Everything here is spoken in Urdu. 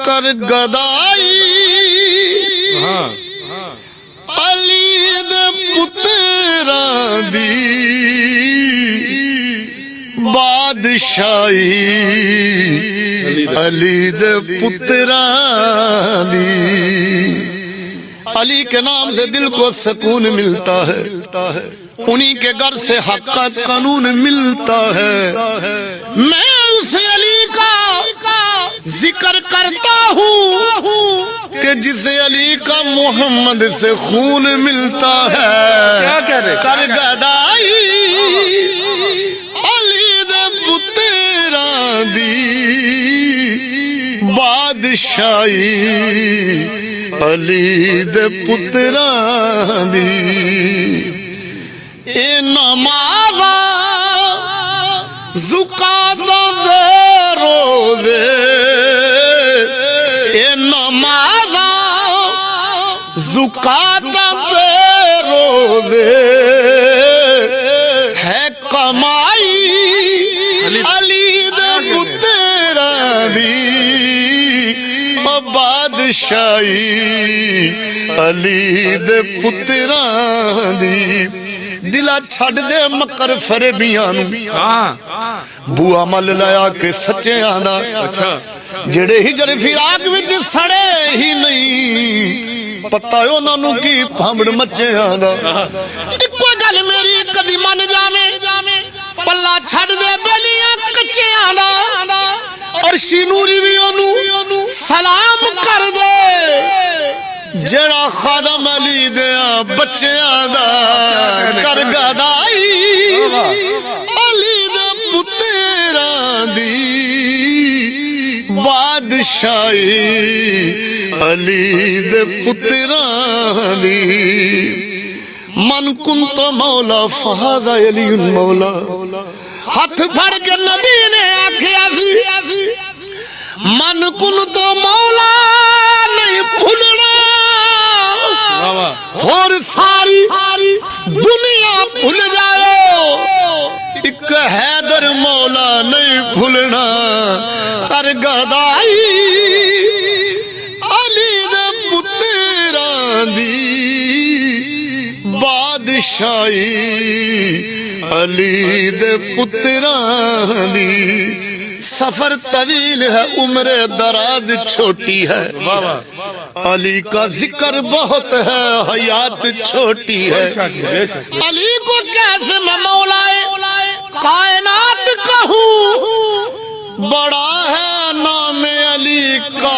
کر گدائی علی دے پتراں دی بادشاہی علی دے پتراں دی علی کے نام سے دل کو سکون ملتا ہے انہی کے گھر سے حق کا قانون ملتا ہے میں اس علی کا ذکر کرتا ہوں کہ جسے علی کا محمد سے خون ملتا ہے کر گدائی علی دے پتراں دی بادشاہی علی دے پتراں دی اے نمازاں زکاتاں دے روزے اے نمازاں زکاتاں دے روزے ہے کمائی علی دے پتراں دی بادشاہی علی دے پتراں دی دلا چھڑ دے مکر فریبیاں نو بوا مل لایا کہ سچے آندا جڑے ہجر فراق وچ سڑے ہی نہیں پتہ ہے انہاں نو کی پھامڑ مچے آندا اکو گل میری کدی من جاویں پلا چھڑ دے بیلیاں کچے آندا اور شینوری بھی انہوں سلام کر دے جڑا خادم علی دیا بچیاں دا کر گدائی علی دے پتراں دی بادشاہی علی دے پتراں دی من کنت مولا فہذا علی مولا ہاتھ پھڑ کے نبی نے آکھیا سی من کنت مولا نہیں بھولنا اور ساری دنیا بھول جاؤ ایک حیدر مولا نہیں بھولنا کر گدائی علی دے پتراں دی بادشاہی علی دے پتراں دی سفر طویل ہے عمر دراز چھوٹی ہے علی کا ذکر بہت ہے حیات چھوٹی ہے علی کو کیسے میں مولائے کائنات کہوں بڑا ہے نام علی کا